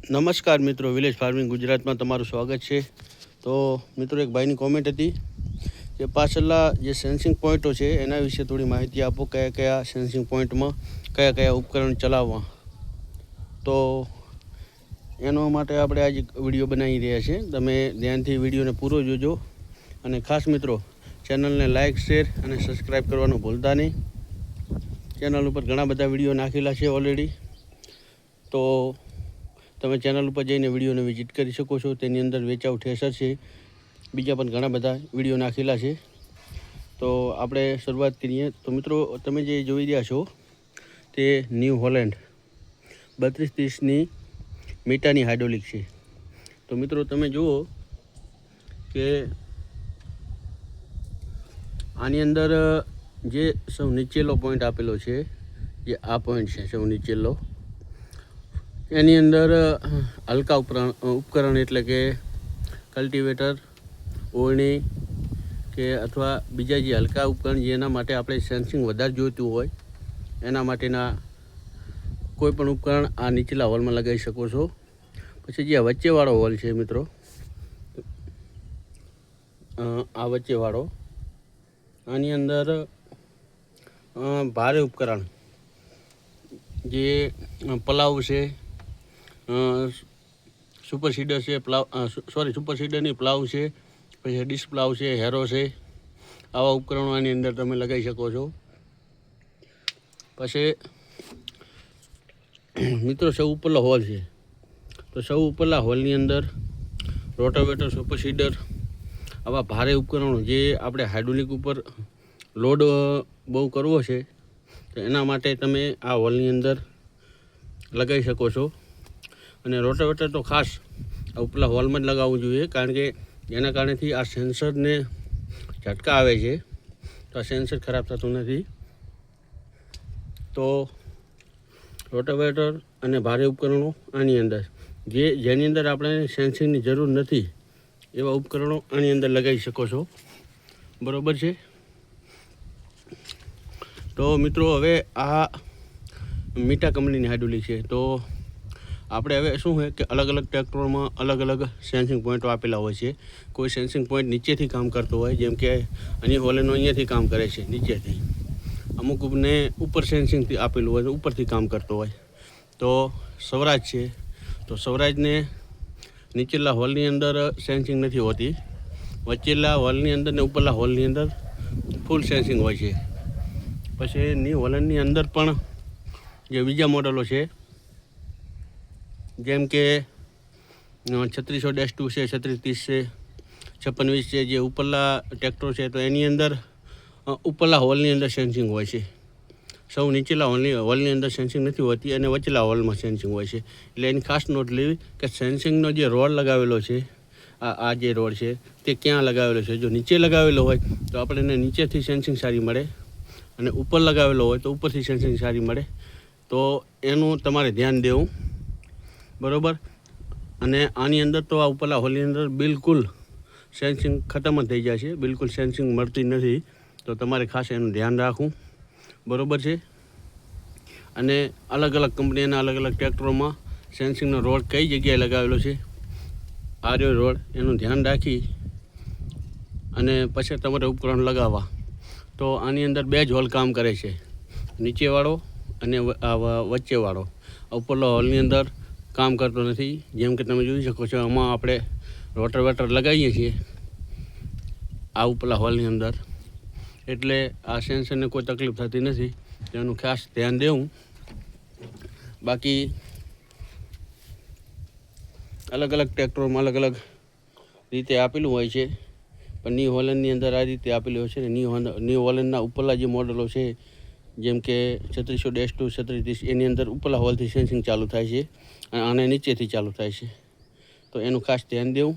નમસ્કાર મિત્રો, village farming ગુજરાતમાં તમારું સ્વાગત છે. તો મિત્રો, એક ભાઈની કોમેન્ટ હતી કે પાછળના જે સેન્સિંગ પોઈન્ટો છે એના વિશે થોડી માહિતી આપો. કયા કયા સેન્સિંગ પોઈન્ટમાં કયા કયા ઉપકરણ ચલાવવા. તો એના માટે આપણે આજે વિડીયો બનાવી રહ્યા છીએ. તમે ધ્યાનથી વિડીયોને પૂરો જોજો. અને ખાસ મિત્રો, ચેનલને લાઇક, શેર અને સબસ્ક્રાઈબ કરવાનું ભૂલતા નહીં. ચેનલ ઉપર ઘણા બધા વિડીયો નાખેલા છે ઓલરેડી. તો તમે ચેનલ ઉપર જઈને વિડીયોને વિઝિટ કરી શકો છો. તેની અંદર વેચાઉ ઠેસર છે, બીજા પણ ઘણા બધા વિડીયો નાખેલા છે. તો આપણે શરૂઆત કરીએ. તો મિત્રો, તમે જે જોઈ રહ્યા છો તે ન્યૂ હોલેન્ડ 3230ની મીટાની હાઇડ્રોલિક છે. તો મિત્રો, તમે જુઓ કે આની અંદર જે સૌ નીચેલો પોઈન્ટ આપેલો છે, જે આ પોઈન્ટ છે સૌ નીચેલો, એની અંદર હલકા ઉપકરણ એટલે કે કલ્ટિવેટર, ઓળણી કે અથવા બીજા જે હલકા ઉપકરણ જેના માટે આપણે સેન્સિંગ વધારે જોઈતું હોય એના માટેના કોઈ પણ ઉપકરણ આ નીચેલા હોલમાં લગાવી શકો છો. પછી જે વચ્ચેવાળો હોલ છે મિત્રો, આ વચ્ચેવાળો, આની અંદર ભારે ઉપકરણ જે પલાવ છે, સુપર સીડર છે, સુપર સીડર નહીં, પ્લાવ છે, પછી ડિસ્ક પ્લાવ છે, હેરો છે, આવા ઉપકરણો આની અંદર તમે લગાવી શકો છો. પછી મિત્રો, સૌ ઉપરનો હોલ છે. તો સૌ ઉપરલા હોલની અંદર રોટાવેટર, સુપર સીડર, આવા ભારે ઉપકરણો જે આપણે હાઇડ્રોલિક ઉપર લોડ બહુ કરવો છે તો એના માટે તમે આ હોલની અંદર લગાવી શકો છો. અને રોટાવેટર તો ખાસ આ ઉપલા હોલમાં જ લગાવવું જોઈએ, કારણ કે જેના કારણેથી આ સેન્સરને ઝટકા આવે છે તો આ સેન્સર ખરાબ થતું નથી. તો રોટાવેટર અને ભારે ઉપકરણો આની અંદર જેની અંદર આપણે સેન્સિંગની જરૂર નથી એવા ઉપકરણો આની અંદર લગાવી શકો છો. બરાબર છે. તો મિત્રો, હવે આ મીટા કંપનીની હાઇડ્રોલિક છે. તો આપણે હવે શું છે કે અલગ અલગ ટ્રેક્ટરોમાં અલગ અલગ સેન્સિંગ પોઈન્ટો આપેલા હોય છે. કોઈ સેન્સિંગ પોઈન્ટ નીચેથી કામ કરતો હોય, જેમ કે અહીંયા હોલેનો અહીંયાથી કામ કરે છે નીચેથી. અમુકને ઉપર સેન્સિંગથી આપેલું હોય, ઉપરથી કામ કરતો હોય. તો સ્વરાજ છે, તો સ્વરાજને નીચેલા હોલની અંદર સેન્સિંગ નથી હોતી, વચ્ચેલા હોલની અંદર ને ઉપરલા હોલની અંદર ફૂલ સેન્સિંગ હોય છે. પછી ન્યૂ હોલેન્ડની અંદર પણ જે બીજા મોડલો છે, જેમ કે 3600-2 છે, 3630 છે, 5620 છે, જે ઉપરલા ટ્રેક્ટર છે, તો એની અંદર ઉપરલા હોલની અંદર સેન્સિંગ હોય છે. સૌ નીચેલા હોલની અંદર સેન્સિંગ નથી હોતી અને વચ્ચેલા હોલમાં સેન્સિંગ હોય છે. એટલે એની ખાસ નોટ લેવી કે સેન્સિંગનો જે રોડ લગાવેલો છે, આ જે રોડ છે તે ક્યાં લગાવેલો છે. જો નીચે લગાવેલો હોય તો આપણને નીચેથી સેન્સિંગ સારી મળે, અને ઉપર લગાવેલો હોય તો ઉપરથી સેન્સિંગ સારી મળે. તો એનું તમારે ધ્યાન દેવું. બરાબર. અને આની અંદર તો આ ઉપરલા હોલની અંદર બિલકુલ સેન્સિંગ ખતમ જ થઈ જાય છે, બિલકુલ સેન્સિંગ મળતી નથી. તો તમારે ખાસ એનું ધ્યાન રાખવું. બરાબર છે. અને અલગ અલગ કંપનીના અલગ અલગ ટ્રેક્ટરોમાં સેન્સિંગનો રોડ કઈ જગ્યાએ લગાવેલો છે, આ રહ્યો રોડ, એનું ધ્યાન રાખી અને પછી તમારે ઉપકરણ લગાવવા. તો આની અંદર 2 જ હોલ કામ કરે છે, નીચેવાળો અને વચ્ચેવાળો. ઉપરલો હોલની અંદર કામ કરતો નથી. જેમ કે તમે જોઈ શકો છો, આમાં આપણે રોટાવેટર લગાવીએ છીએ આ ઉપરલા હોલની અંદર, એટલે આ સેન્સરને કોઈ તકલીફ થતી નથી. તેનું ખાસ ધ્યાન દેવું. બાકી અલગ અલગ ટ્રેક્ટરોમાં અલગ અલગ રીતે આપેલું હોય છે, પણ ન્યૂ હોલેન્ડની અંદર આ રીતે આપેલું હોય છે. ને ન્યૂ હોલેન્ડના ઉપરલા જે મોડલો છે, જેમ કે 3600-2, 3630, એની અંદર ઉપરલા હોલથી સેન્સિંગ ચાલુ થાય છે અને આને નીચેથી ચાલુ થાય છે. તો એનું ખાસ ધ્યાન દેવું.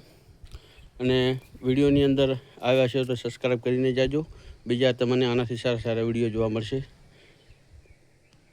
અને વિડીયોની અંદર આવ્યા છે તો સબસ્ક્રાઈબ કરીને જાજો. બીજા તમને આનાથી સારા સારા વિડીયો જોવા મળશે.